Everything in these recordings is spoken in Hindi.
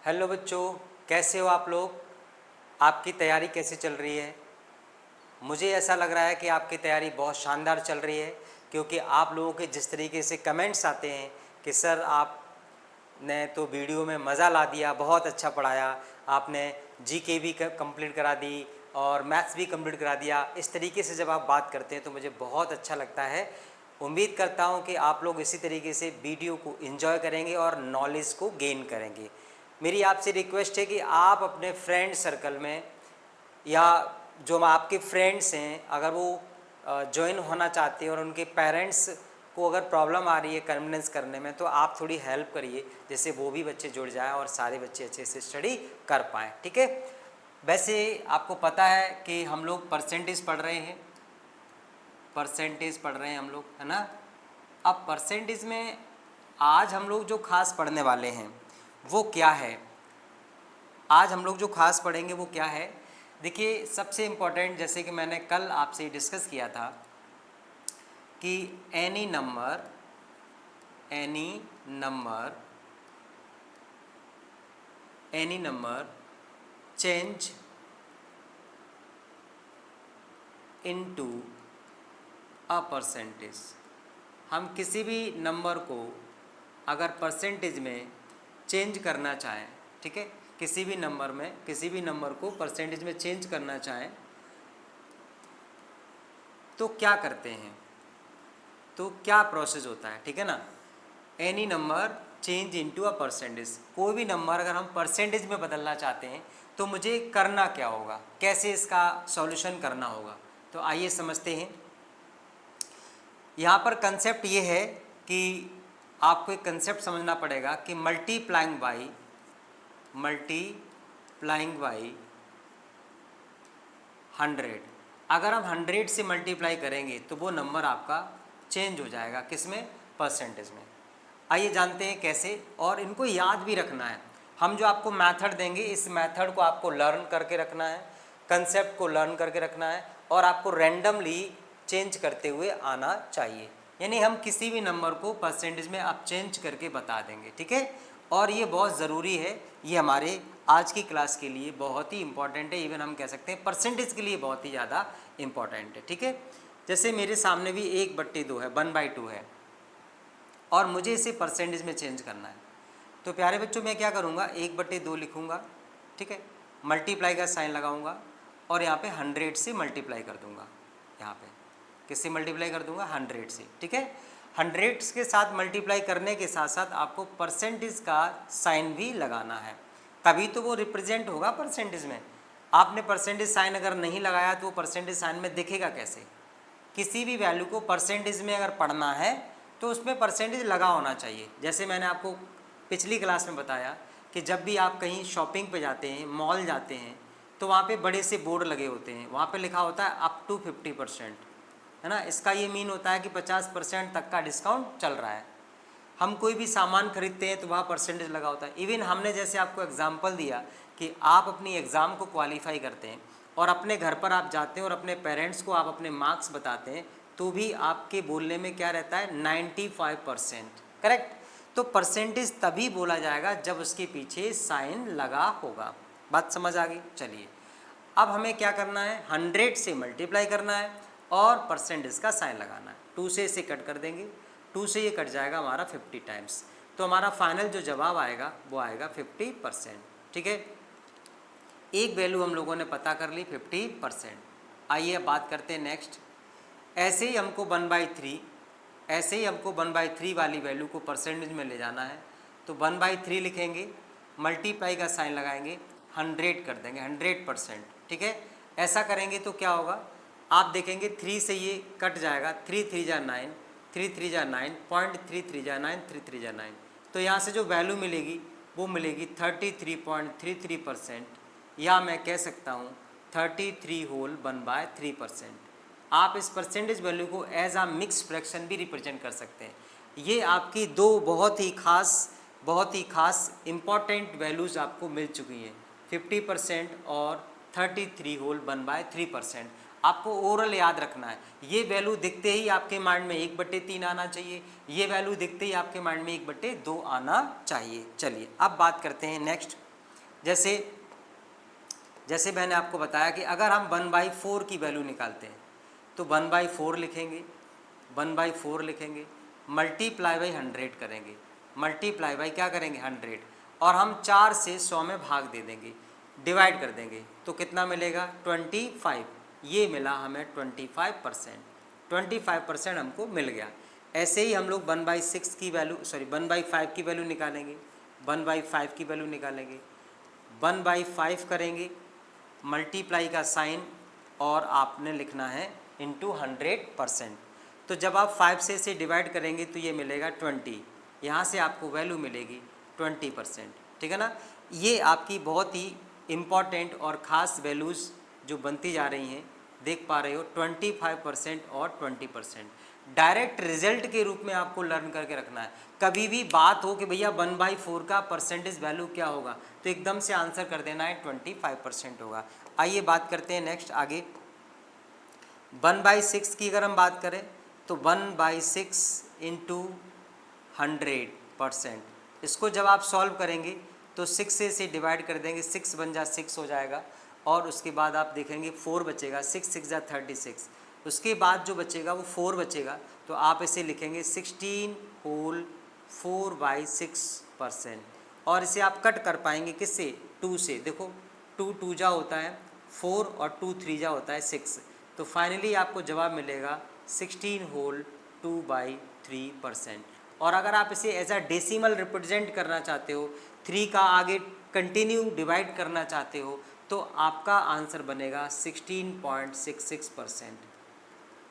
हेलो बच्चों, कैसे हो आप लोग। आपकी तैयारी कैसे चल रही है। मुझे ऐसा लग रहा है कि आपकी तैयारी बहुत शानदार चल रही है, क्योंकि आप लोगों के जिस तरीके से कमेंट्स आते हैं कि सर आपने तो वीडियो में मज़ा ला दिया, बहुत अच्छा पढ़ाया, आपने जीके भी कंप्लीट करा दी और मैथ्स भी कंप्लीट करा दिया। इस तरीके से जब आप बात करते हैं तो मुझे बहुत अच्छा लगता है। उम्मीद करता हूं कि आप लोग इसी तरीके से वीडियो को एंजॉय करेंगे और नॉलेज को गेन करेंगे। मेरी आपसे रिक्वेस्ट है कि आप अपने फ्रेंड सर्कल में या जो आपके फ्रेंड्स हैं, अगर वो ज्वाइन होना चाहते हैं और उनके पेरेंट्स को अगर प्रॉब्लम आ रही है कन्विनेंस करने में, तो आप थोड़ी हेल्प करिए, जिससे वो भी बच्चे जुड़ जाएं और सारे बच्चे अच्छे से स्टडी कर पाएँ। ठीक है। वैसे आपको पता है कि हम लोग परसेंटेज पढ़ रहे हैं, हम लोग, है ना। अब परसेंटेज में आज हम लोग जो खास पढ़ने वाले हैं वो क्या है, आज हम लोग जो खास पढ़ेंगे वो क्या है। देखिए, सबसे इम्पोर्टेंट, जैसे कि मैंने कल आपसे डिस्कस किया था कि any number change into a percentage. हम किसी भी नंबर को अगर परसेंटेज में चेंज करना चाहें, ठीक है, किसी भी नंबर को परसेंटेज में चेंज करना चाहें तो क्या करते हैं, तो क्या प्रोसेस होता है, ठीक है ना। Any number change into a percentage, कोई भी नंबर अगर हम परसेंटेज में बदलना चाहते हैं तो मुझे करना क्या होगा, कैसे इसका सॉल्यूशन करना होगा। तो आइए समझते हैं। यहाँ पर कंसेप्ट ये है कि आपको एक कंसेप्ट समझना पड़ेगा कि मल्टीप्लाइंग बाई 100, अगर हम 100 से मल्टीप्लाई करेंगे तो वो नंबर आपका चेंज हो जाएगा, किसमें, परसेंटेज में। आइए जानते हैं कैसे, और इनको याद भी रखना है। हम जो आपको मेथड देंगे, इस मेथड को आपको लर्न करके रखना है, कंसेप्ट को लर्न करके रखना है, और आपको रैंडमली चेंज करते हुए आना चाहिए। यानी हम किसी भी नंबर को परसेंटेज में आप चेंज करके बता देंगे, ठीक है। और ये बहुत ज़रूरी है, ये हमारे आज की क्लास के लिए बहुत ही इंपॉर्टेंट है, इवन हम कह सकते हैं परसेंटेज के लिए बहुत ही ज़्यादा इंपॉर्टेंट है, ठीक है। जैसे मेरे सामने भी 1/2 है, 1/2 है, और मुझे इसे परसेंटेज में चेंज करना है। तो प्यारे बच्चों, मैं क्या करूँगा, 1/2 लिखूँगा, ठीक है, मल्टीप्लाई का साइन लगाऊँगा और यहाँ पे 100 से मल्टीप्लाई कर दूँगा। यहाँ पे किससे मल्टीप्लाई कर दूँगा, 100 से, ठीक है। 100 के साथ मल्टीप्लाई करने के साथ साथ आपको परसेंटेज का साइन भी लगाना है, तभी तो वो रिप्रेजेंट होगा परसेंटेज में। आपने परसेंटेज साइन अगर नहीं लगाया तो वो परसेंटेज साइन में दिखेगा कैसे। किसी भी वैल्यू को परसेंटेज में अगर पढ़ना है तो उसमें परसेंटेज लगा होना चाहिए। जैसे मैंने आपको पिछली क्लास में बताया कि जब भी आप कहीं शॉपिंग पे जाते हैं, मॉल जाते हैं, तो वहाँ पे बड़े से बोर्ड लगे होते हैं, वहाँ पे लिखा होता है अप टू 50%, है ना। इसका ये मीन होता है कि 50% तक का डिस्काउंट चल रहा है। हम कोई भी सामान खरीदते हैं तो वहाँ परसेंटेज लगा होता है। इवन हमने जैसे आपको एग्जांपल दिया कि आप अपनी एग्ज़ाम को क्वालिफाई करते हैं और अपने घर पर आप जाते हैं और अपने पेरेंट्स को आप अपने मार्क्स बताते हैं, तो भी आपके बोलने में क्या रहता है, 95%, करेक्ट। तो परसेंटेज तभी बोला जाएगा जब उसके पीछे साइन लगा होगा। बात समझ आ गई। चलिए, अब हमें क्या करना है, 100 से मल्टीप्लाई करना है और परसेंटेज का साइन लगाना है। 2 से इसे कट कर देंगे, 2 से ये कट जाएगा हमारा 50 टाइम्स, तो हमारा फाइनल जो जवाब आएगा वो आएगा 50%, ठीक है। एक वैल्यू हम लोगों ने पता कर ली, 50%। आइए अब बात करते हैं नेक्स्ट। ऐसे ही हमको 1/3 वाली वैल्यू को परसेंटेज में ले जाना है, तो 1/3 लिखेंगे, मल्टीप्लाई का साइन लगाएंगे, 100 कर देंगे, 100%, ठीक है। ऐसा करेंगे तो क्या होगा, आप देखेंगे 3 से ये कट जाएगा, 3 3 जा 9, 3 3 जा 9, 0.33 जा 9, 3 3 जा 9, तो यहाँ से जो वैल्यू मिलेगी वो मिलेगी 33.33%, या मैं कह सकता हूँ 33/1/3%। आप इस परसेंटेज वैल्यू को एज आ मिक्स फ्रैक्शन भी रिप्रेजेंट कर सकते हैं। ये आपकी दो बहुत ही खास इम्पॉर्टेंट वैल्यूज़ आपको मिल चुकी हैं, 50% और 33/1/3%। आपको ओरल याद रखना है। ये वैल्यू दिखते ही आपके माइंड में 1/3 आना चाहिए, ये वैल्यू दिखते ही आपके माइंड में 1/2 आना चाहिए। चलिए अब बात करते हैं नेक्स्ट। जैसे मैंने आपको बताया कि अगर हम 1/4 की वैल्यू निकालते हैं तो 1/4 लिखेंगे, 1/4 लिखेंगे, मल्टीप्लाई बाई 100 करेंगे, मल्टीप्लाई बाई क्या करेंगे 100, और हम 4 से 100 में भाग दे देंगे, डिवाइड कर देंगे, तो कितना मिलेगा 25। ये मिला हमें 25%, 25% हमको मिल गया। ऐसे ही हम लोग 1/6 की वैल्यू 1/5 की वैल्यू निकालेंगे, 1/5 की वैल्यू निकालेंगे, 1/5 करेंगे, मल्टीप्लाई का साइन, और आपने लिखना है इंटू 100%। तो जब आप 5 से इसे डिवाइड करेंगे तो ये मिलेगा 20, यहाँ से आपको वैल्यू मिलेगी 20%, ठीक है ना। ये आपकी बहुत ही इम्पॉर्टेंट और ख़ास वैल्यूज़ जो बनती जा रही हैं, देख पा रहे हो, 25% और 20%। डायरेक्ट रिजल्ट के रूप में आपको लर्न करके रखना है। कभी भी बात हो कि भैया 1/4 का परसेंटेज वैल्यू क्या होगा, तो एकदम से आंसर कर देना है 25% होगा। आइए बात करते हैं नेक्स्ट आगे। 1/6 की अगर हम बात करें तो 1/6 इंटू 100%, इसको जब आप सॉल्व करेंगे तो 6 से इसे डिवाइड कर देंगे, 6 बन जा 6 हो जाएगा, और उसके बाद आप देखेंगे 4 बचेगा, 6 6 जा 36, उसके बाद जो बचेगा वो 4 बचेगा, तो आप इसे लिखेंगे 16 होल 4/6%, और इसे आप कट कर पाएंगे किससे, 2 से। देखो 2 2 जा होता है 4 और 2 3 जा होता है 6, तो फाइनली आपको जवाब मिलेगा 16 होल 2/3%। और अगर आप इसे एज अ डेसिमल रिप्रेजेंट करना चाहते हो, 3 का आगे कंटिन्यू डिवाइड करना चाहते हो, तो आपका आंसर बनेगा 16.66%।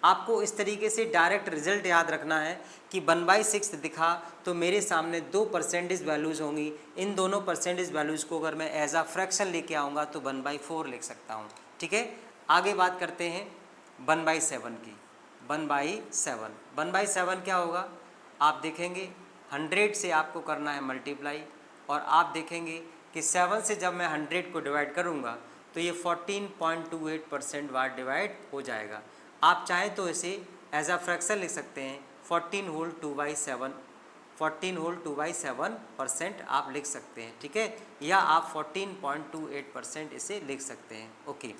आपको इस तरीके से डायरेक्ट रिजल्ट याद रखना है कि 1/6 दिखा तो मेरे सामने 2 परसेंटेज वैल्यूज़ होंगी, इन दोनों परसेंटेज वैल्यूज़ को अगर मैं एज अ फ्रैक्शन लेके आऊँगा तो 1/4 लिख सकता हूँ, ठीक है। आगे बात करते हैं 1/7 की। 1/7 क्या होगा, आप देखेंगे 100 से आपको करना है मल्टीप्लाई, और आप देखेंगे कि 7 से जब मैं 100 को डिवाइड करूँगा तो ये 14.28% बार डिवाइड हो जाएगा। आप चाहें तो इसे एज अ फ्रैक्शन लिख सकते हैं 14 होल 2/7, 14 होल 2/7% आप लिख सकते हैं, ठीक है, या आप 14.28% इसे लिख सकते हैं। ओके,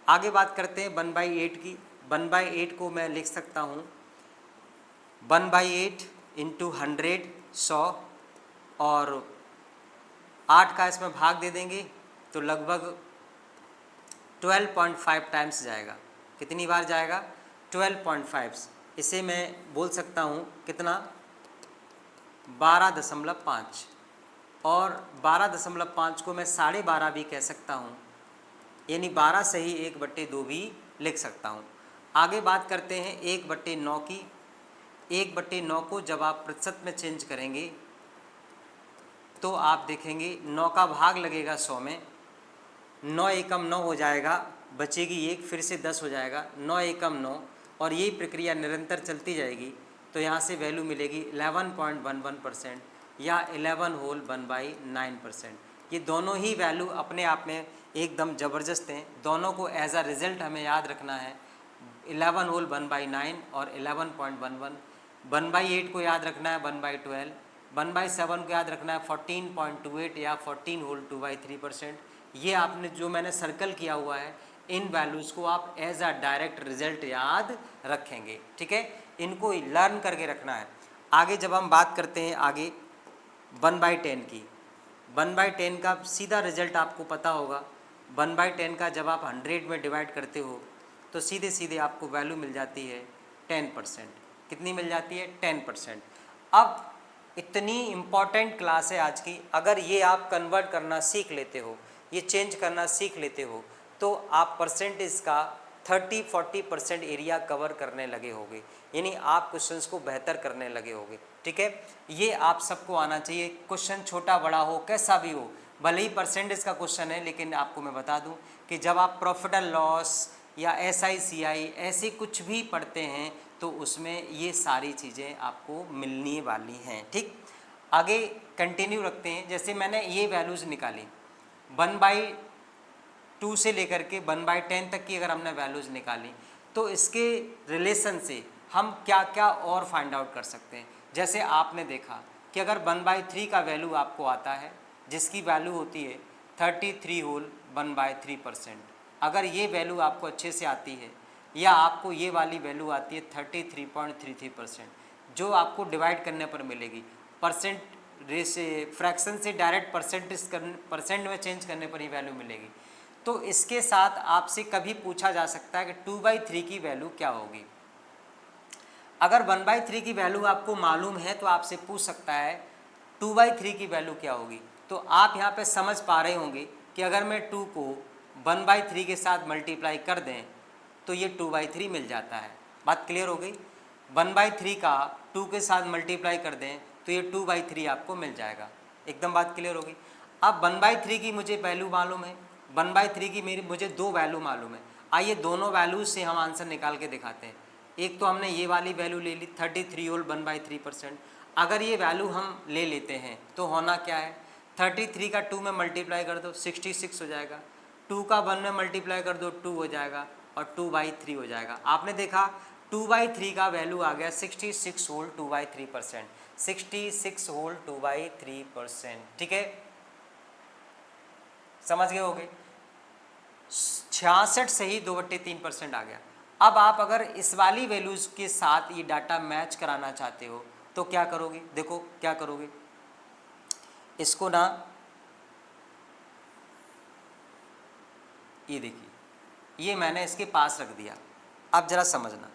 आगे बात करते हैं 1/8 की। 1/8 को मैं लिख सकता हूँ 1/8 इंटू 100, 100, और 8 का इसमें भाग दे देंगे तो लगभग 12.5 टाइम्स जाएगा। कितनी बार जाएगा, 12.5। इसे मैं बोल सकता हूँ कितना, 12.5, और 12.5 को मैं 12.5 भी कह सकता हूँ, यानी 12 से ही 1/2 भी लिख सकता हूँ। आगे बात करते हैं 1/9 की। 1/9 को जब आप प्रतिशत में चेंज करेंगे तो आप देखेंगे 9 का भाग लगेगा 100 में, 9 एकम 9 हो जाएगा, बचेगी 1, फिर से 10 हो जाएगा, 9 एकम 9, और यही प्रक्रिया निरंतर चलती जाएगी, तो यहाँ से वैल्यू मिलेगी 11.11% या 11 होल 1/9%। ये दोनों ही वैल्यू अपने आप में एकदम ज़बरदस्त हैं। दोनों को एज अ रिज़ल्ट हमें याद रखना है, 11 होल 1/9 और 11.11। 1/8 को याद रखना है 1/12, 1/7 को याद रखना है 14.28 या 14 होल 2/3%। ये आपने जो मैंने सर्कल किया हुआ है, इन वैल्यूज़ को आप एज अ डायरेक्ट रिजल्ट याद रखेंगे, ठीक है, इनको लर्न करके रखना है। आगे जब हम बात करते हैं आगे 1/10 की, 1/10 का सीधा रिजल्ट आपको पता होगा। 1/10 का जब आप 100 में डिवाइड करते हो तो सीधे सीधे आपको वैल्यू मिल जाती है 10%। कितनी मिल जाती है, 10%। अब इतनी इम्पॉर्टेंट क्लास है आज की, अगर ये आप कन्वर्ट करना सीख लेते हो, ये चेंज करना सीख लेते हो, तो आप परसेंटेज का 30-40% एरिया कवर करने लगे होगे, यानी आप क्वेश्चंस को बेहतर करने लगे होगे, ठीक है। ये आप सबको आना चाहिए, क्वेश्चन छोटा बड़ा हो कैसा भी हो, भले ही परसेंटेज का क्वेश्चन है, लेकिन आपको मैं बता दूं कि जब आप प्रॉफिट एंड लॉस या SICI ऐसे कुछ भी पढ़ते हैं तो उसमें ये सारी चीज़ें आपको मिलने वाली हैं, ठीक। आगे कंटिन्यू रखते हैं। जैसे मैंने ये वैल्यूज़ निकाली 1/2 से लेकर के 1/10 तक की, अगर हमने वैल्यूज़ निकाली तो इसके रिलेशन से हम क्या क्या और फाइंड आउट कर सकते हैं। जैसे आपने देखा कि अगर 1/3 का वैल्यू आपको आता है, जिसकी वैल्यू होती है 33 होल 1/3%। अगर ये वैल्यू आपको अच्छे से आती है या आपको ये वाली वैल्यू आती है 33.33%, जो आपको डिवाइड करने पर मिलेगी, परसेंट से फ्रैक्शन से डायरेक्ट परसेंट में चेंज करने पर ही वैल्यू मिलेगी। तो इसके साथ आपसे कभी पूछा जा सकता है कि 2/3 की वैल्यू क्या होगी। अगर 1/3 की वैल्यू आपको मालूम है तो आपसे पूछ सकता है 2/3 की वैल्यू क्या होगी। तो आप यहाँ पे समझ पा रहे होंगे कि अगर मैं 2 को 1/3 के साथ मल्टीप्लाई कर दें तो ये 2/3 मिल जाता है। बात क्लियर हो गई। 1/3 का 2 के साथ मल्टीप्लाई कर दें तो ये 2/3 आपको मिल जाएगा। एकदम बात क्लियर हो गई। अब 1/3 की मुझे वैल्यू मालूम है, 1/3 की मेरी मुझे 2 वैल्यू मालूम है। आइए दोनों वैल्यूज से हम आंसर निकाल के दिखाते हैं। एक तो हमने ये वाली वैल्यू ले ली 33 होल 1/3%। अगर ये वैल्यू हम ले लेते हैं तो होना क्या है, 33 का 2 में मल्टीप्लाई कर दो 66 हो जाएगा, 2 का 1 में मल्टीप्लाई कर दो 2 हो जाएगा और 2/3 हो जाएगा। आपने देखा 2/3 का वैल्यू आ गया 66 होल 2/3%, 66 होल 2/3%। ठीक है, समझ गए होगे। 66 से ही 2/3% आ गया। अब आप अगर इस वाली वैल्यूज के साथ ये डाटा मैच कराना चाहते हो तो क्या करोगे, देखो क्या करोगे, इसको ना ये देखिए ये मैंने इसके पास रख दिया। अब जरा समझना,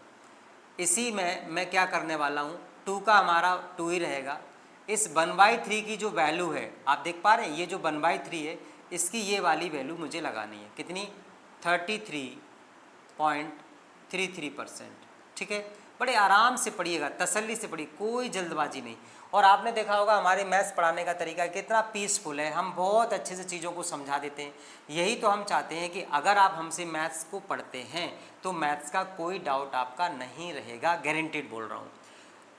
इसी में मैं क्या करने वाला हूँ, 2 का हमारा 2 ही रहेगा। इस 1/3 की जो वैल्यू है आप देख पा रहे हैं, ये जो 1/3 है इसकी ये वाली वैल्यू मुझे लगानी है, कितनी, 33.33%। ठीक है, बड़े आराम से पढ़िएगा, तसल्ली से पढ़िए, कोई जल्दबाजी नहीं। और आपने देखा होगा हमारे मैथ्स पढ़ाने का तरीका कितना पीसफुल है, हम बहुत अच्छे से चीज़ों को समझा देते हैं। यही तो हम चाहते हैं कि अगर आप हमसे मैथ्स को पढ़ते हैं तो मैथ्स का कोई डाउट आपका नहीं रहेगा, गारंटीड बोल रहा हूँ।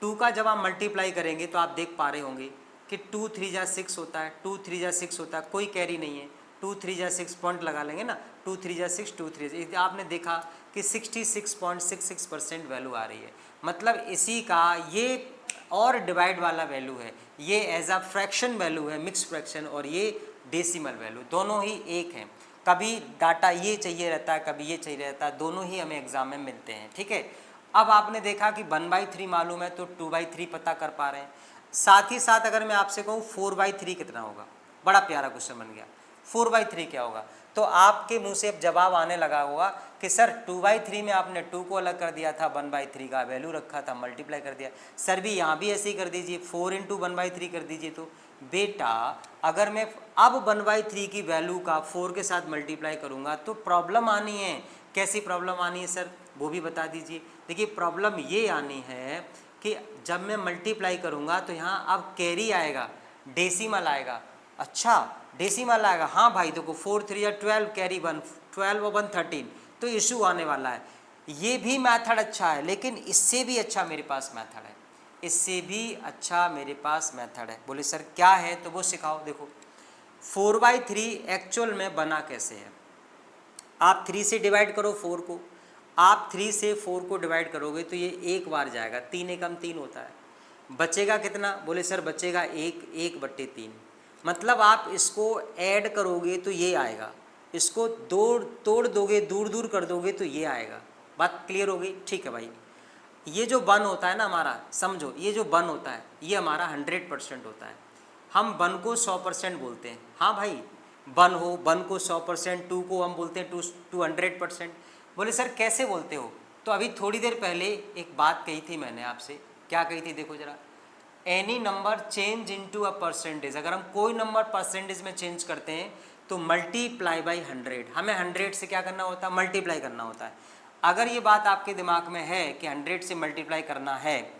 2 का जब आप मल्टीप्लाई करेंगे तो आप देख पा रहे होंगे कि 2 3 जा 6 होता है, 2 3 जा 6 होता है, कोई कैरी नहीं है, 2 3 जा 6 पॉइंट लगा लेंगे ना, 2 3 जा 6, 2 3 आपने देखा कि 66.66% वैल्यू आ रही है। मतलब इसी का ये और डिवाइड वाला वैल्यू है, ये एज अ फ्रैक्शन वैल्यू है, मिक्स फ्रैक्शन, और ये डेसिमल वैल्यू, दोनों ही एक हैं। कभी डाटा ये चाहिए रहता है, कभी ये चाहिए रहता है, दोनों ही हमें एग्जाम में मिलते हैं। ठीक है, अब आपने देखा कि 1/3 मालूम है तो 2/3 पता कर पा रहे हैं। साथ ही साथ अगर मैं आपसे कहूँ 4/3 कितना होगा, बड़ा प्यारा क्वेश्चन बन गया, 4/3 क्या होगा, तो आपके मुंह से अब जवाब आने लगा होगा कि सर 2/3 में आपने 2 को अलग कर दिया था, 1/3 का वैल्यू रखा था, मल्टीप्लाई कर दिया। सर भी यहाँ भी ऐसे ही कर दीजिए, 4 × 1/3 कर दीजिए। तो बेटा अगर मैं अब 1/3 की वैल्यू का 4 के साथ मल्टीप्लाई करूँगा तो प्रॉब्लम आनी है। कैसी प्रॉब्लम आनी है सर, वो भी बता दीजिए। देखिए प्रॉब्लम ये आनी है कि जब मैं मल्टीप्लाई करूँगा तो यहाँ अब कैरी आएगा, डेसिमल आएगा। अच्छा डेसिमल आएगा, हाँ भाई देखो 4 3 या 12, कैरी 1, 12 और 1 13, तो इशू आने वाला है। ये भी मेथड अच्छा है, लेकिन इससे भी अच्छा मेरे पास मेथड है, इससे भी अच्छा मेरे पास मेथड है। बोले सर क्या है, तो वो सिखाओ। देखो 4/3 एक्चुअल में बना कैसे है, आप 3 से डिवाइड करो 4 को, आप 3 से 4 को डिवाइड करोगे तो ये एक बार जाएगा, 3 एकम 3 होता है, बचेगा कितना, बोले सर बचेगा 1/3। मतलब आप इसको ऐड करोगे तो ये आएगा, इसको तोड़ दोगे, दूर दूर कर दोगे तो ये आएगा। बात क्लियर हो गई, ठीक है भाई। ये जो 1 होता है ना हमारा, समझो ये जो 1 होता है ये हमारा 100% होता है। हम 1 को 100% बोलते हैं, हाँ भाई 1 हो, 1 को 100%, 2 को हम बोलते हैं 200%। बोले सर कैसे बोलते हो, तो अभी थोड़ी देर पहले एक बात कही थी मैंने आपसे, क्या कही थी देखो जरा, any number change into a percentage, अगर हम कोई नंबर परसेंटेज में चेंज करते हैं तो मल्टीप्लाई बाई 100, हमें 100 से क्या करना होता है, मल्टीप्लाई करना होता है। अगर ये बात आपके दिमाग में है कि 100 से मल्टीप्लाई करना है,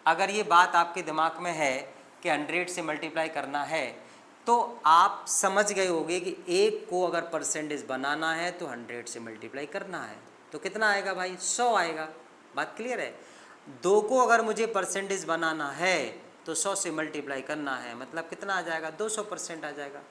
अगर ये बात आपके दिमाग में है कि 100 से मल्टीप्लाई करना है, तो आप समझ गए होंगे कि एक को अगर परसेंटेज बनाना है तो 100 से मल्टीप्लाई करना है, तो कितना आएगा भाई, 100 आएगा। बात क्लियर है। 2 को अगर मुझे परसेंटेज बनाना है तो 100 से मल्टीप्लाई करना है, मतलब कितना आ जाएगा, 200% आ जाएगा।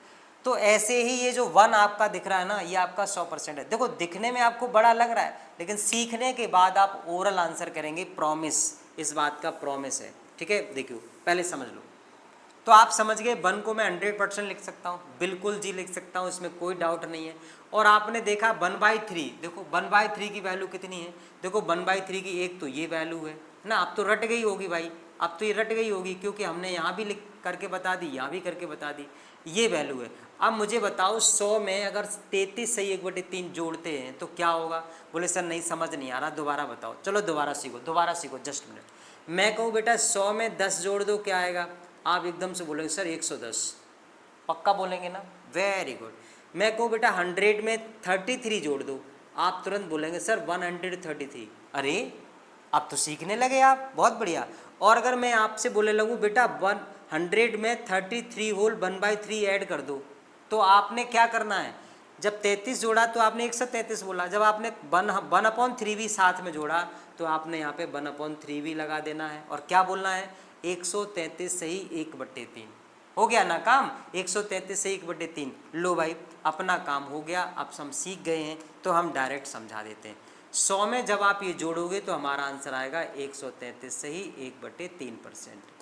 तो ऐसे ही ये जो 1 आपका दिख रहा है ना, ये आपका 100% है। देखो दिखने में आपको बड़ा लग रहा है, लेकिन सीखने के बाद आप ओरल आंसर करेंगे, प्रॉमिस, इस बात का प्रॉमिस है। ठीक है, देखियो पहले समझ लो। तो तो आप समझ गए 1 को मैं 100% लिख सकता हूँ, बिल्कुल जी लिख सकता हूँ, इसमें कोई डाउट नहीं है। और आपने देखा 1/3, देखो 1/3 की वैल्यू कितनी है, देखो 1/3 की एक तो ये वैल्यू है ना, अब तो रट गई होगी भाई, अब तो ये रट गई होगी क्योंकि हमने यहाँ भी लिख करके बता दी, यहाँ भी करके बता दी, ये वैल्यू है। अब मुझे बताओ 100 में अगर 33 सही 1/3 जोड़ते हैं तो क्या होगा? बोले सर नहीं समझ नहीं आ रहा, दोबारा बताओ। चलो दोबारा सीखो जस्ट मिनट। मैं कहूँ बेटा 100 में 10 जोड़ दो, क्या आएगा? आप एकदम से बोलेंगे सर 110, पक्का बोलेंगे ना? Very good. मैं कहूँ बेटा 100 में 33 जोड़ दो, आप तुरंत बोलेंगे सर 133। अरे अब तो सीखने लगे आप, बहुत बढ़िया। और अगर मैं आपसे बोले लगूँ बेटा 100 में 33 होल 1/3 ऐड कर दो, तो आपने क्या करना है? जब 33 जोड़ा तो आपने 133 बोला, जब आपने 1/3 भी साथ में जोड़ा तो आपने यहाँ पे 1/3 भी लगा देना है, और क्या बोलना है? 133 सही 1/3। हो गया ना काम? 133 से 1/3। लो भाई अपना काम हो गया, अब हम सीख गए हैं तो हम डायरेक्ट समझा देते हैं। 100 में जब आप ये जोड़ोगे तो हमारा आंसर आएगा 133 से ही 1/3%।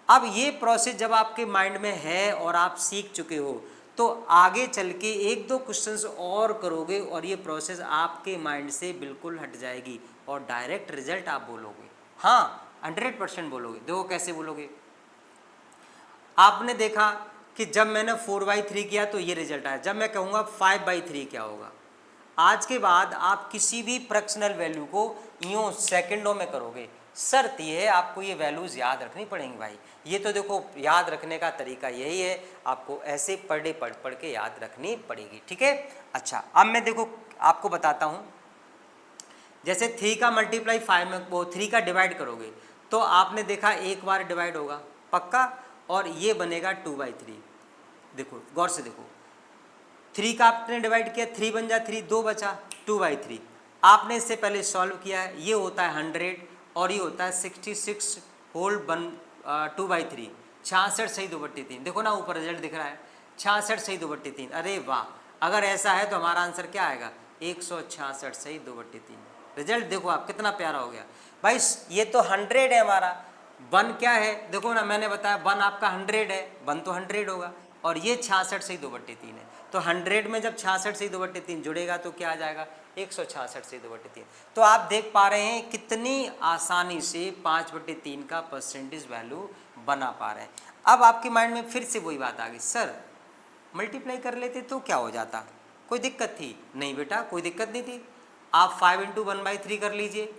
अब ये प्रोसेस जब आपके माइंड में है और आप सीख चुके हो तो आगे चल के 1-2 क्वेश्चंस और करोगे और ये प्रोसेस आपके माइंड से बिल्कुल हट जाएगी और डायरेक्ट रिजल्ट आप बोलोगे। हाँ 100% बोलोगे। देखो कैसे बोलोगे? आपने देखा कि जब मैंने 4/3 किया तो ये रिजल्ट आया, जब मैं कहूँगा 5/3 क्या होगा? आज के बाद आप किसी भी फ्रैक्शनल वैल्यू को यूँ सेकंडों में करोगे। शर्त ये है आपको ये वैल्यूज़ याद रखनी पड़ेंगी भाई। ये तो देखो याद रखने का तरीका यही है, आपको ऐसे पढ़ के याद रखनी पड़ेगी, ठीक है। अच्छा अब मैं देखो आपको बताता हूँ, जैसे 3 का मल्टीप्लाई 5 में वो 3 का डिवाइड करोगे तो आपने देखा एक बार डिवाइड होगा पक्का, और ये बनेगा 2/3। देखो गौर से देखो, 3 का आपने डिवाइड किया, 3 बन जा 3, 2 बचा 2/3। आपने इससे पहले सॉल्व किया है, ये होता है 100 और ये होता है 66 होल 2/3, 66 सही 2/3। देखो ना ऊपर रिजल्ट दिख रहा है 66 सही 2/3। अरे वाह, अगर ऐसा है तो हमारा आंसर क्या आएगा? 166 सही 2/3। रिजल्ट देखो आप कितना प्यारा हो गया भाई। ये तो 100 है हमारा, 1 क्या है? देखो ना मैंने बताया 1 आपका 100 है, 1 तो 100 होगा, और ये 66 सही 2/3 है। तो 100 में जब 66 से 2/3 जुड़ेगा तो क्या आ जाएगा? 166 से 2/3। तो आप देख पा रहे हैं कितनी आसानी से 5/3 का परसेंटेज वैल्यू बना पा रहे हैं। अब आपके माइंड में फिर से वही बात आ गई, सर मल्टीप्लाई कर लेते तो क्या हो जाता? कोई दिक्कत थी? नहीं बेटा कोई दिक्कत नहीं थी। आप 5 × 1/3 कर लीजिए,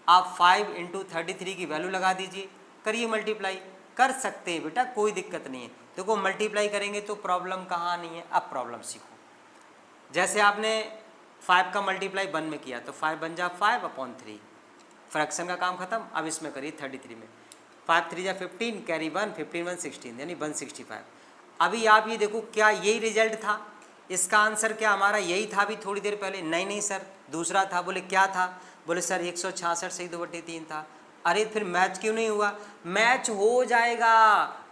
आप 5 × 33 की वैल्यू लगा दीजिए, करिए मल्टीप्लाई, कर सकते हैं बेटा, कोई दिक्कत नहीं है। देखो मल्टीप्लाई करेंगे तो प्रॉब्लम कहाँ नहीं है। अब प्रॉब्लम सीखो, जैसे आपने 5 का मल्टीप्लाई 1 में किया तो 5 बन जा 5/3, फ्रैक्शन का काम खत्म। अब इसमें करिए 33 में, 5 3 जा 15, कैरी 1, 15 1 16 यानी 165। अभी आप ये देखो क्या यही रिजल्ट था? इसका आंसर क्या हमारा यही था अभी थोड़ी देर पहले? नहीं नहीं सर दूसरा था। बोले क्या था? बोले सर 166 सही 2/3 था। अरे फिर मैच क्यों नहीं हुआ? मैच हो जाएगा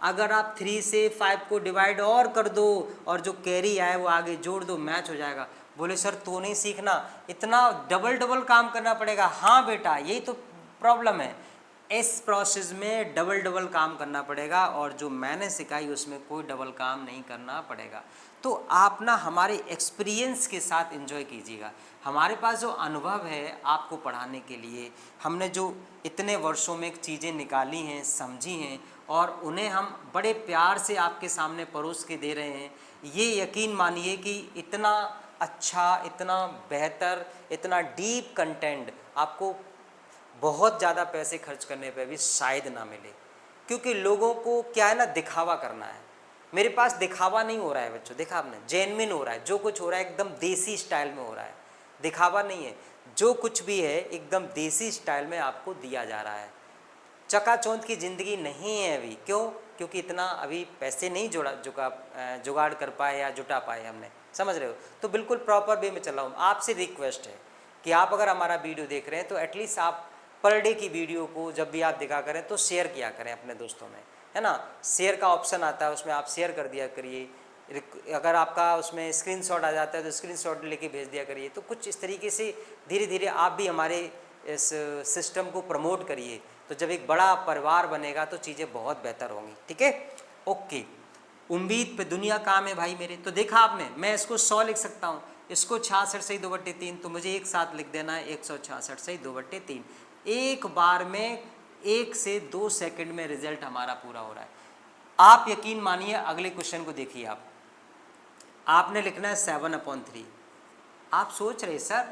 अगर आप 3 से 5 को डिवाइड और कर दो और जो कैरी आए वो आगे जोड़ दो, मैच हो जाएगा। बोले सर तो नहीं सीखना, इतना डबल काम करना पड़ेगा। हाँ बेटा यही तो प्रॉब्लम है, इस प्रोसेस में डबल काम करना पड़ेगा और जो मैंने सिखाई उसमें कोई डबल काम नहीं करना पड़ेगा। तो आप ना हमारे एक्सपीरियंस के साथ एंजॉय कीजिएगा। हमारे पास जो अनुभव है आपको पढ़ाने के लिए, हमने जो इतने वर्षों में चीज़ें निकाली हैं, समझी हैं और उन्हें हम बड़े प्यार से आपके सामने परोस के दे रहे हैं, ये यकीन मानिए कि इतना अच्छा, इतना बेहतर, इतना डीप कंटेंट आपको बहुत ज़्यादा पैसे खर्च करने पे भी शायद ना मिले। क्योंकि लोगों को क्या है ना, दिखावा करना है। मेरे पास दिखावा नहीं हो रहा है बच्चों, देखा आपने, जेन्युइन हो रहा है। जो कुछ हो रहा है एकदम देसी स्टाइल में हो रहा है, दिखावा नहीं है। जो कुछ भी है एकदम देसी स्टाइल में आपको दिया जा रहा है। चकाचौंध की ज़िंदगी नहीं है अभी। क्यों? क्योंकि इतना अभी पैसे नहीं जुगाड़ कर पाए या जुटा पाए हमने, समझ रहे हो। तो बिल्कुल प्रॉपर वे में चल रहा हूँ। आपसे रिक्वेस्ट है कि आप अगर हमारा वीडियो देख रहे हैं तो एटलीस्ट आप पर डे की वीडियो को जब भी आप दिखा करें तो शेयर किया करें अपने दोस्तों में, है ना। शेयर का ऑप्शन आता है, उसमें आप शेयर कर दिया करिए। अगर आपका उसमें स्क्रीनशॉट आ जाता है तो स्क्रीनशॉट लेके भेज दिया करिए। तो कुछ इस तरीके से धीरे धीरे आप भी हमारे इस सिस्टम को प्रमोट करिए। तो जब एक बड़ा परिवार बनेगा तो चीज़ें बहुत बेहतर होंगी, ठीक है। ओके, उम्मीद पे दुनिया काम है भाई मेरे। तो देखा आपने, मैं इसको 100 लिख सकता हूँ, इसको 66 से 2/3, तो मुझे एक साथ लिख देना है 166 से 2/3। एक बार में 1 से 2 सेकंड में रिजल्ट हमारा पूरा हो रहा है। आप यकीन मानिए, अगले क्वेश्चन को देखिए। आपने लिखना है 7/3। आप सोच रहे सर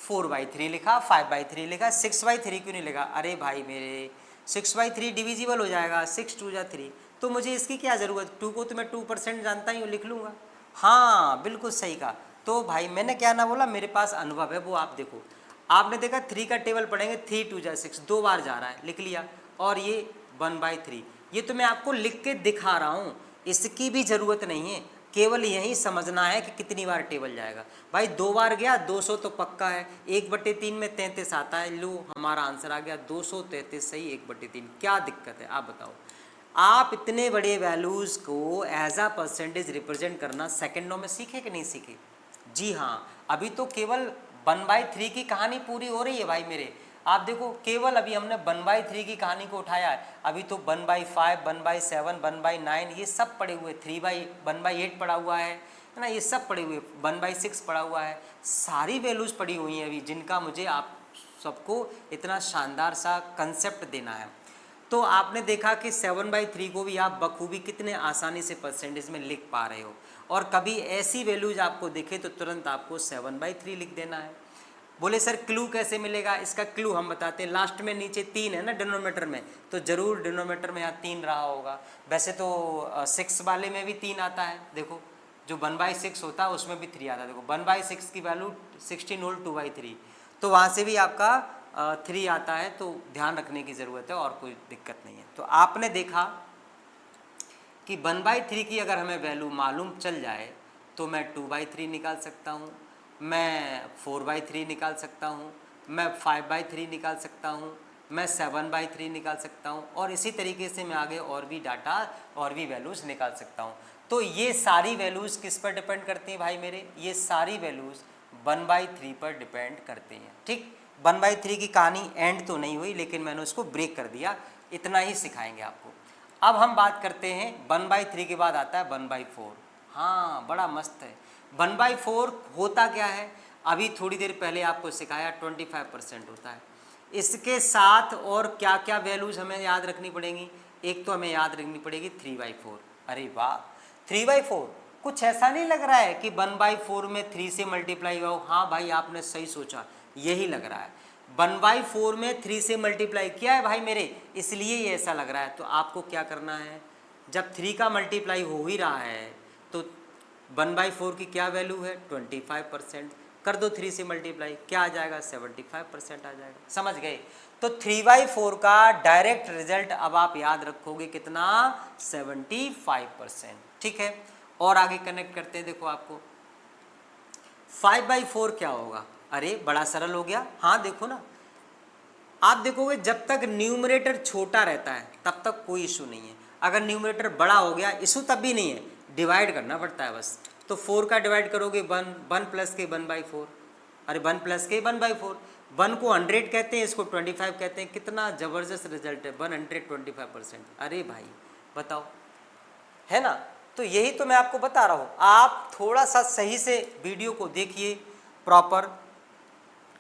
4/3 लिखा, 5/3 लिखा, 6/3 क्यों नहीं लिखा? अरे भाई मेरे 6/3 डिविजिबल हो जाएगा, 6 2 जा 3, तो मुझे इसकी क्या ज़रूरत? 2 को तो मैं 2% जानता ही हूँ, लिख लूँगा। हाँ बिल्कुल सही कहा। तो भाई मैंने क्या ना बोला, मेरे पास अनुभव है, वो आप देखो। आपने देखा 3 का टेबल पढ़ेंगे, 3 2 जा 6, 2 बार जा रहा है, लिख लिया। और ये 1/3, ये तो मैं आपको लिख के दिखा रहा हूँ, इसकी भी ज़रूरत नहीं है, केवल यही समझना है कि कितनी बार टेबल जाएगा। भाई 2 बार गया 200 तो पक्का है, 1/3 में 33 आता है, लो हमारा आंसर आ गया 233 सही 1/3। क्या दिक्कत है आप बताओ? आप इतने बड़े वैल्यूज़ को एज आ परसेंटेज रिप्रेजेंट करना सेकंडों में सीखे कि नहीं सीखे? जी हाँ, अभी तो केवल 1/3 की कहानी पूरी हो रही है भाई मेरे। आप देखो, केवल अभी हमने 1/3 की कहानी को उठाया है, अभी तो 1/5, 1/7, 1/9 ये सब पड़े हुए, 1/8 पड़ा हुआ है ना, ये सब पड़े हुए, 1/6 पड़ा हुआ है, सारी वैल्यूज़ पड़ी हुई हैं अभी, जिनका मुझे आप सबको इतना शानदार सा कंसेप्ट देना है। तो आपने देखा कि 7/3 को भी आप बखूबी कितने आसानी से परसेंटेज में लिख पा रहे हो, और कभी ऐसी वैल्यूज आपको दिखे तो तुरंत आपको 7/3 लिख देना है। बोले सर क्लू कैसे मिलेगा? इसका क्लू हम बताते हैं, लास्ट में नीचे 3 है ना डिनोमिनेटर में, तो ज़रूर डिनोमिनेटर में यहाँ 3 रहा होगा। वैसे तो 6 वाले में भी 3 आता है, देखो जो 1/6 होता है उसमें भी 3 आता है। देखो 1/6 की वैल्यू 16 होल 2/3, तो वहाँ से भी आपका 3 आता है, तो ध्यान रखने की ज़रूरत है और कोई दिक्कत नहीं है। तो आपने देखा कि 1/3 की अगर हमें वैल्यू मालूम चल जाए तो मैं 2/3 निकाल सकता हूँ, मैं 4/3 निकाल सकता हूँ, मैं 5/3 निकाल सकता हूँ, मैं 7/3 निकाल सकता हूँ, और इसी तरीके से मैं आगे और भी डाटा और भी वैल्यूज़ निकाल सकता हूँ। तो ये सारी वैल्यूज़ किस पर डिपेंड करती हैं भाई मेरे? ये सारी वैल्यूज़ 1/3 पर डिपेंड करती हैं। ठीक, 1/3 की कहानी एंड तो नहीं हुई, लेकिन मैंने उसको ब्रेक कर दिया, इतना ही सिखाएंगे आपको। अब हम बात करते हैं 1/3 के बाद आता है 1/4। हाँ बड़ा मस्त है। 1/4 होता क्या है? अभी थोड़ी देर पहले आपको सिखाया, 25% होता है। इसके साथ और क्या क्या वैल्यूज़ हमें याद रखनी पड़ेंगी? एक तो हमें याद रखनी पड़ेगी 3/4। अरे वाह, 3/4 कुछ ऐसा नहीं लग रहा है कि 1/4 में 3 से मल्टीप्लाई हो? हाँ भाई आपने सही सोचा, यही लग रहा है। 1/4 में 3 से मल्टीप्लाई किया है भाई मेरे, इसलिए ये ऐसा लग रहा है। तो आपको क्या करना है, जब 3 का मल्टीप्लाई हो ही रहा है तो 1/4 की क्या वैल्यू है? 25%। कर दो 3 से मल्टीप्लाई, क्या आ जाएगा? 75% आ जाएगा। समझ गए? तो 3/4 का डायरेक्ट रिजल्ट अब आप याद रखोगे कितना? 75%। ठीक है, और आगे कनेक्ट करते हैं। देखो आपको 5/4 क्या होगा? अरे बड़ा सरल हो गया। हाँ देखो ना, आप देखोगे जब तक न्यूमरेटर छोटा रहता है तब तक कोई इशू नहीं है, अगर न्यूमरेटर बड़ा हो गया इशू तब भी नहीं है, डिवाइड करना पड़ता है बस। तो 4 का डिवाइड करोगे 1 प्लस के 1/4, अरे 1 प्लस के 1/4, 1 को 100 कहते हैं, इसको 25 कहते हैं। कितना ज़बरदस्त रिजल्ट है, 125%। अरे भाई बताओ, है ना? तो यही तो मैं आपको बता रहा हूँ, आप थोड़ा सा सही से वीडियो को देखिए, प्रॉपर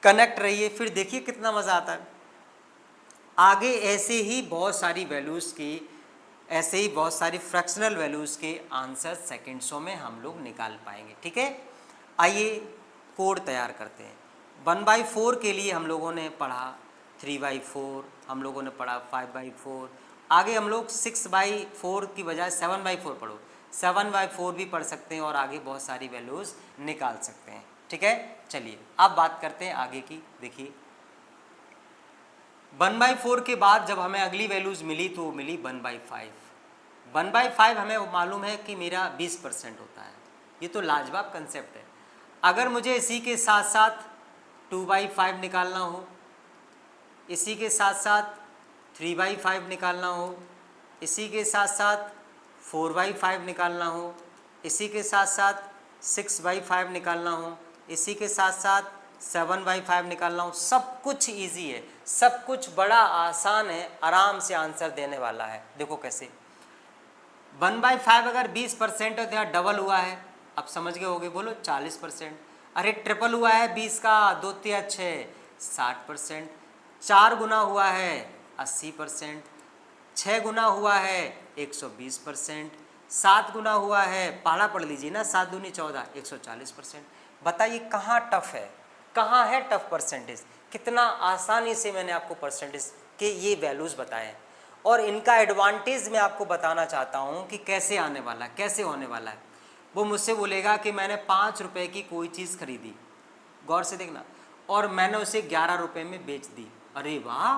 कनेक्ट रहिए, फिर देखिए कितना मज़ा आता है। आगे ऐसे ही बहुत सारी वैल्यूज़ की, ऐसे ही बहुत सारी फ्रैक्शनल वैल्यूज़ के आंसर सेकेंड्सों में हम लोग निकाल पाएंगे। ठीक है, आइए कोड तैयार करते हैं। 1/4 के लिए हम लोगों ने पढ़ा 3/4, हम लोगों ने पढ़ा 5/4, आगे हम लोग 6/4 की बजाय 7/4 पढ़ो, 7/4 भी पढ़ सकते हैं और आगे बहुत सारी वैल्यूज़ निकाल सकते हैं। ठीक है, चलिए अब बात करते हैं आगे की। देखिए 1/4 के बाद जब हमें अगली वैल्यूज़ मिली तो वो मिली 1/5। 1/5 हमें मालूम है कि मेरा 20% होता है, ये तो लाजवाब कंसेप्ट है। अगर मुझे इसी के साथ साथ 2/5 निकालना हो, इसी के साथ साथ 3/5 निकालना हो, इसी के साथ साथ 4/5 निकालना हो, इसी के साथ साथ 6/5 निकालना हो, इसी के साथ साथ 7/5 निकालना हो, सब कुछ इजी है, सब कुछ बड़ा आसान है, आराम से आंसर देने वाला है। देखो कैसे, 1/5 अगर 20% है तो यहाँ डबल हुआ है, अब समझ गए होगे, बोलो 40%। अरे ट्रिपल हुआ है 20 का, 2 तिया 6, 60%। 4 गुना हुआ है 80%, 6 गुना हुआ है 120%, 7 गुना हुआ है, पहाड़ा पढ़ लीजिए ना, 7 दूनी 14, 140%। बताइए कहाँ टफ है, कहाँ है टफ परसेंटेज? कितना आसानी से मैंने आपको परसेंटेज के ये वैल्यूज़ बताए हैं, और इनका एडवांटेज मैं आपको बताना चाहता हूँ कि कैसे आने वाला है, कैसे होने वाला है। वो मुझसे बोलेगा कि मैंने 5 रुपये की कोई चीज़ खरीदी, गौर से देखना, और मैंने उसे 11 रुपये में बेच दी। अरे वाह,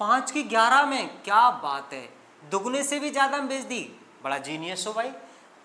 5 की 11 में, क्या बात है, दुगने से भी ज़्यादा में बेच दी, बड़ा जीनियस हो भाई।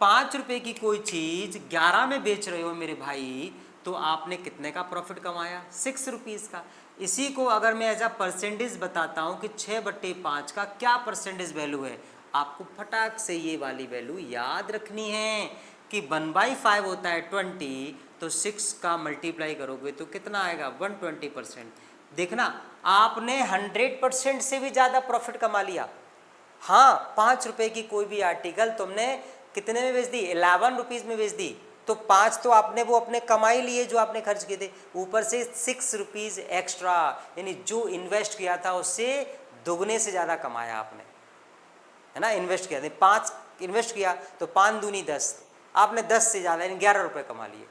5 रुपये की कोई चीज़ 11 में बेच रहे हो मेरे भाई, तो आपने कितने का प्रॉफिट कमाया? 6 रुपीज़ का। इसी को अगर मैं एज अ परसेंटेज बताता हूँ कि 6/5 का क्या परसेंटेज वैल्यू है, आपको फटाक से ये वाली वैल्यू याद रखनी है कि 1/5 होता है 20, तो 6 का मल्टीप्लाई करोगे तो कितना आएगा? 120%। देखना, आपने 100% से भी ज़्यादा प्रॉफिट कमा लिया। हाँ, 5 रुपये की कोई भी आर्टिकल तुमने कितने में बेच दी? 11 रुपीज़ में बेच दी, तो 5 तो आपने वो अपने कमाई लिए जो आपने खर्च किए थे, ऊपर से 6 रुपीज़ एक्स्ट्रा, यानी जो इन्वेस्ट किया था उससे दुगने से ज़्यादा कमाया आपने, है ना। इन्वेस्ट किया था 5, इन्वेस्ट किया तो 5 दूनी 10, आपने 10 से ज़्यादा यानी 11 रुपये कमा लिए।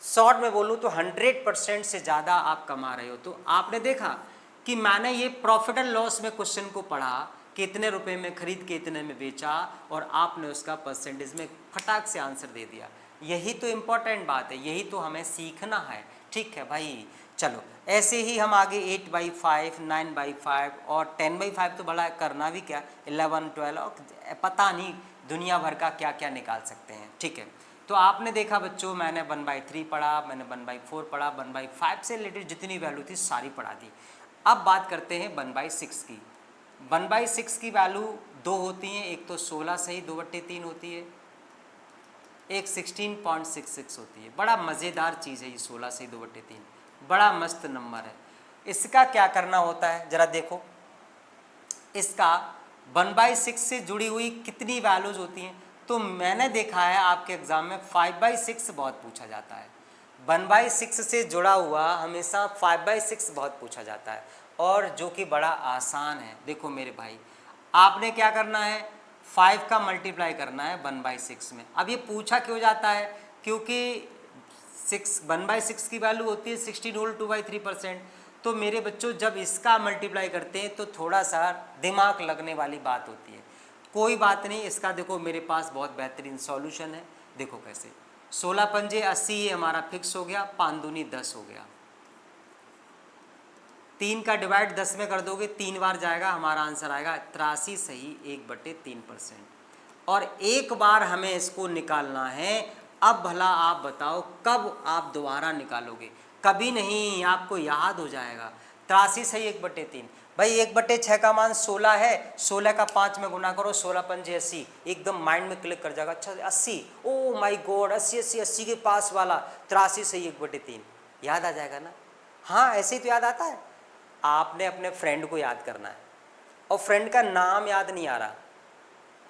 शॉर्ट में बोलूँ तो 100% से ज़्यादा आप कमा रहे हो। तो आपने देखा कि मैंने ये प्रॉफिट एंड लॉस में क्वेश्चन को पढ़ा, कितने रुपए में खरीद के इतने में बेचा, और आपने उसका परसेंटेज में फटाक से आंसर दे दिया। यही तो इम्पोर्टेंट बात है, यही तो हमें सीखना है। ठीक है भाई, चलो ऐसे ही हम आगे 8/5, 9/5 और 10/5 तो बड़ा करना भी क्या, 11, 12 और पता नहीं दुनिया भर का क्या क्या निकाल सकते हैं। ठीक है, तो आपने देखा बच्चों, मैंने 1/3 पढ़ा, मैंने 1/4 पढ़ा, 1/5 से रिलेटेड जितनी वैल्यू थी सारी पढ़ा दी। अब बात करते हैं 1/6 की। 1/6 की वैल्यू 2 होती हैं, एक तो 16 सही 2/3 होती है, एक 16.66 होती है। बड़ा मज़ेदार चीज़ है ये 16 सही 2/3, बड़ा मस्त नंबर है। इसका क्या करना होता है ज़रा देखो, इसका 1/6 से जुड़ी हुई कितनी वैल्यूज़ होती हैं, तो मैंने देखा है आपके एग्ज़ाम में 5/6 बहुत पूछा जाता है। 1/6 से जुड़ा हुआ हमेशा 5/6 बहुत पूछा जाता है, और जो कि बड़ा आसान है। देखो मेरे भाई, आपने क्या करना है, 5 का मल्टीप्लाई करना है 1/6 में। अब ये पूछा क्यों जाता है, क्योंकि 1/6 की वैल्यू होती है 16 होल 2/3%। तो मेरे बच्चों जब इसका मल्टीप्लाई करते हैं तो थोड़ा सा दिमाग लगने वाली बात होती है। कोई बात नहीं, इसका देखो मेरे पास बहुत बेहतरीन सॉल्यूशन है। देखो कैसे, 16 पंजे 80, ये हमारा फिक्स हो गया, 5 दूनी 10 हो गया। 3 का डिवाइड 10 में कर दोगे 3 बार जाएगा, हमारा आंसर आएगा 83 सही 1/3%। और एक बार हमें इसको निकालना है। अब भला आप बताओ कब आप दोबारा निकालोगे? कभी नहीं, आपको याद हो जाएगा। 83 सही 1/3। भाई 1/6 का मान 16 है, 16 का 5 में गुना करो, 16 पंजे 80, एकदम माइंड में क्लिक कर जाएगा। अच्छा 80, ओ माय गॉड, 80 80 80 के पास वाला, 83 सही 1/3, याद आ जाएगा ना। हाँ, ऐसे ही तो याद आता है। आपने अपने फ्रेंड को याद करना है, और फ्रेंड का नाम याद नहीं आ रहा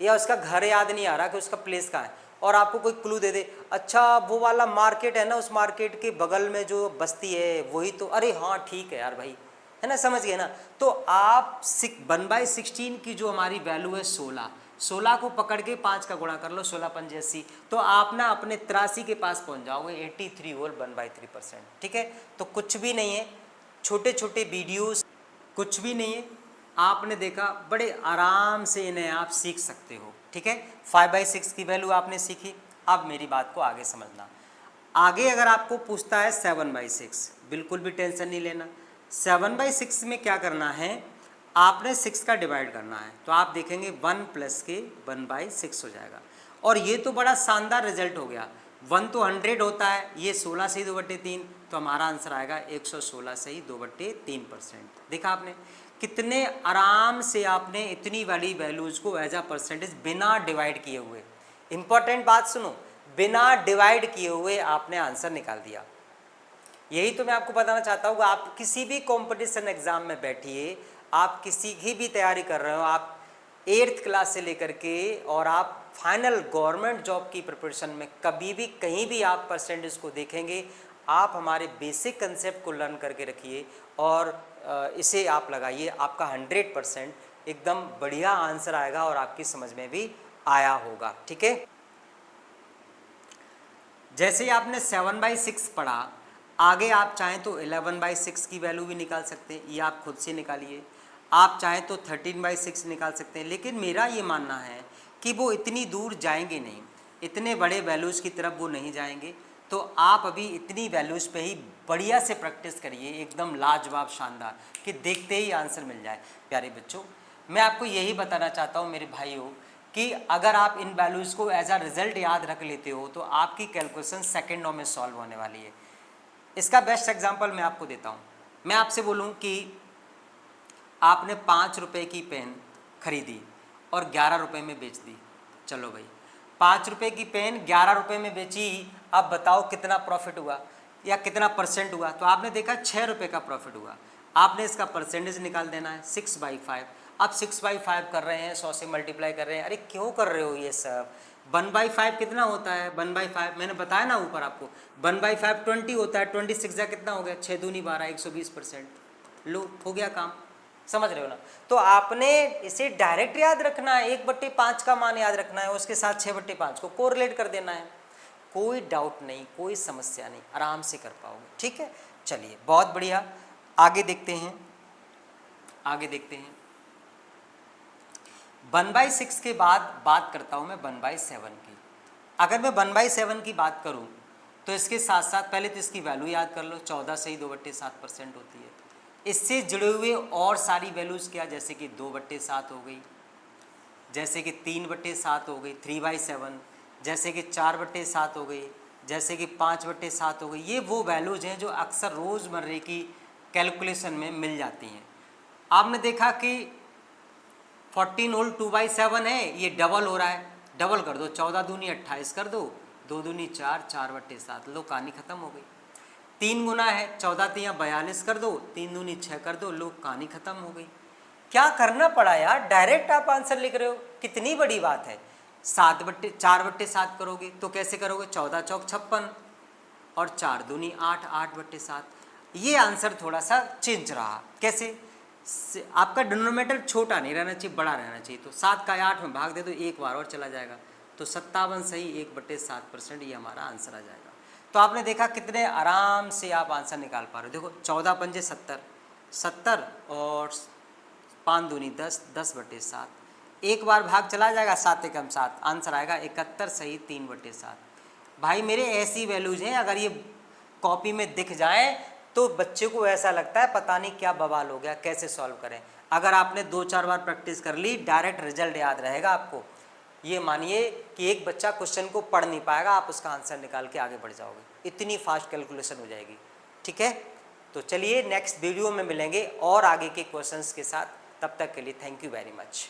या उसका घर याद नहीं आ रहा कि उसका प्लेस कहाँ है, और आपको कोई क्लू दे दे, अच्छा वो वाला मार्केट है ना, उस मार्केट के बगल में जो बस्ती है वही तो, अरे हाँ ठीक है यार भाई, है ना, समझ गए ना। तो आप 1/16 की जो हमारी वैल्यू है 16 को पकड़ के 5 का गुणा कर लो, 16 पंजे 80, तो आप ना अपने 83 के पास पहुंच जाओगे, 83 होल 1/3%। ठीक है, तो कुछ भी नहीं है, छोटे छोटे वीडियोस, कुछ भी नहीं है, आपने देखा, बड़े आराम से इन्हें आप सीख सकते हो। ठीक है, 5/6 की वैल्यू आपने सीखी। अब मेरी बात को आगे समझना। आगे अगर आपको पूछता है 7/6, बिल्कुल भी टेंशन नहीं लेना। 7/6 में क्या करना है, आपने 6 का डिवाइड करना है, तो आप देखेंगे 1 प्लस के 1/6 हो जाएगा। और ये तो बड़ा शानदार रिजल्ट हो गया। 1 तो 100 होता है, ये 16 सही 2/3, तो हमारा आंसर आएगा 116 सही 2/3%। देखा आपने कितने आराम से आपने इतनी वाली वैल्यूज़ को एज अ परसेंटेज बिना डिवाइड किए हुए, इंपॉर्टेंट बात सुनो, बिना डिवाइड किए हुए आपने आंसर निकाल दिया। यही तो मैं आपको बताना चाहता हूँ। आप किसी भी कंपटीशन एग्जाम में बैठिए, आप किसी की भी तैयारी कर रहे हो, आप 8th क्लास से लेकर के और आप फाइनल गवर्नमेंट जॉब की प्रिपरेशन में कभी भी कहीं भी आप परसेंटेज को देखेंगे, आप हमारे बेसिक कंसेप्ट को लर्न करके रखिए और इसे आप लगाइए, आपका 100% एकदम बढ़िया आंसर आएगा और आपकी समझ में भी आया होगा। ठीक है, जैसे ही आपने 7/6 पढ़ा, आगे आप चाहें तो 11/6 की वैल्यू भी निकाल सकते हैं, ये आप खुद से निकालिए। आप चाहें तो 13/6 निकाल सकते हैं, लेकिन मेरा ये मानना है कि वो इतनी दूर जाएंगे नहीं, इतने बड़े वैल्यूज़ की तरफ वो नहीं जाएंगे। तो आप अभी इतनी वैल्यूज़ पे ही बढ़िया से प्रैक्टिस करिए, एकदम लाजवाब शानदार, कि देखते ही आंसर मिल जाए। प्यारे बच्चों, मैं आपको यही बताना चाहता हूँ मेरे भाइयों कि अगर आप इन वैल्यूज़ को एज अ रिजल्ट याद रख लेते हो तो आपकी कैलकुलेशन सेकेंडों में सॉल्व होने वाली है। इसका बेस्ट एग्जांपल मैं आपको देता हूँ। मैं आपसे बोलूँ कि आपने 5 रुपये की पेन खरीदी और 11 रुपये में बेच दी। चलो भाई, 5 रुपये की पेन 11 रुपये में बेची, अब बताओ कितना प्रॉफिट हुआ या कितना परसेंट हुआ। तो आपने देखा 6 रुपये का प्रॉफिट हुआ। आपने इसका परसेंटेज निकाल देना है 6/5। अब 6/5 कर रहे हैं, 100 से मल्टीप्लाई कर रहे हैं। अरे क्यों कर रहे हो ये सब? 1/5 कितना होता है? 1/5 मैंने बताया ना ऊपर आपको, 1/5 20 होता है। 26 कितना हो गया? 6 दूनी 12, 120%। लो, हो गया काम। समझ रहे हो ना? तो आपने इसे डायरेक्ट याद रखना है, 1/5 का मान याद रखना है, उसके साथ 6/5 को कोरिलेट कर देना है। कोई डाउट नहीं, कोई समस्या नहीं, आराम से कर पाओगे। ठीक है, चलिए बहुत बढ़िया, आगे देखते हैं। आगे देखते हैं 1/6 के बाद बात करता हूँ मैं 1/7 की। अगर मैं 1/7 की बात करूँ तो इसके साथ साथ पहले तो इसकी वैल्यू याद कर लो, 14 से ही 2/7% होती है। इससे जुड़े हुए और सारी वैल्यूज़ क्या, जैसे कि 2/7 हो गई, जैसे कि 3/7 हो गई 3/7, जैसे कि 4/7 हो गई, जैसे कि 5/7 हो गई। ये वो वैल्यूज़ हैं जो अक्सर रोज़मर्रे की कैलकुलेशन में मिल जाती हैं। आपने देखा कि 14 होल 2/7 है, ये डबल हो रहा है, डबल कर दो, 14 दूनी 28 कर दो, 2 दूनी 4, 4/7, लो कहानी खत्म हो गई। 3 गुना है, 14 तियाँ 42 कर दो, 3 दूनी 6 कर दो, लो कहानी खत्म हो गई। क्या करना पड़ा यार, डायरेक्ट आप आंसर लिख रहे हो, कितनी बड़ी बात है। 4/7 करोगे तो कैसे करोगे? 14 चौक 56 और 4 दूनी 8, 8/7। ये आंसर थोड़ा सा चेंज रहा। कैसे? आपका डिनोमिनेटर छोटा नहीं रहना चाहिए, बड़ा रहना चाहिए। तो 7 का 8 में भाग दे दो, एक बार और चला जाएगा, तो 57 सही 1/7%, ये हमारा आंसर आ जाएगा। तो आपने देखा कितने आराम से आप आंसर निकाल पा रहे हो। देखो 14 पंजे 70, 70 और 5 दूनी 10, 10/7, एक बार भाग चला जाएगा, 7 एकम 7, आंसर आएगा 71 सही 3/7। भाई मेरे ऐसी वैल्यूज हैं, अगर ये कॉपी में दिख जाए तो बच्चे को ऐसा लगता है पता नहीं क्या बवाल हो गया, कैसे सॉल्व करें। अगर आपने 2-4 बार प्रैक्टिस कर ली, डायरेक्ट रिजल्ट याद रहेगा आपको। ये मानिए कि एक बच्चा क्वेश्चन को पढ़ नहीं पाएगा, आप उसका आंसर निकाल के आगे बढ़ जाओगे, इतनी फास्ट कैलकुलेशन हो जाएगी। ठीक है, तो चलिए नेक्स्ट वीडियो में मिलेंगे और आगे के क्वेश्चंस के साथ। तब तक के लिए थैंक यू वेरी मच।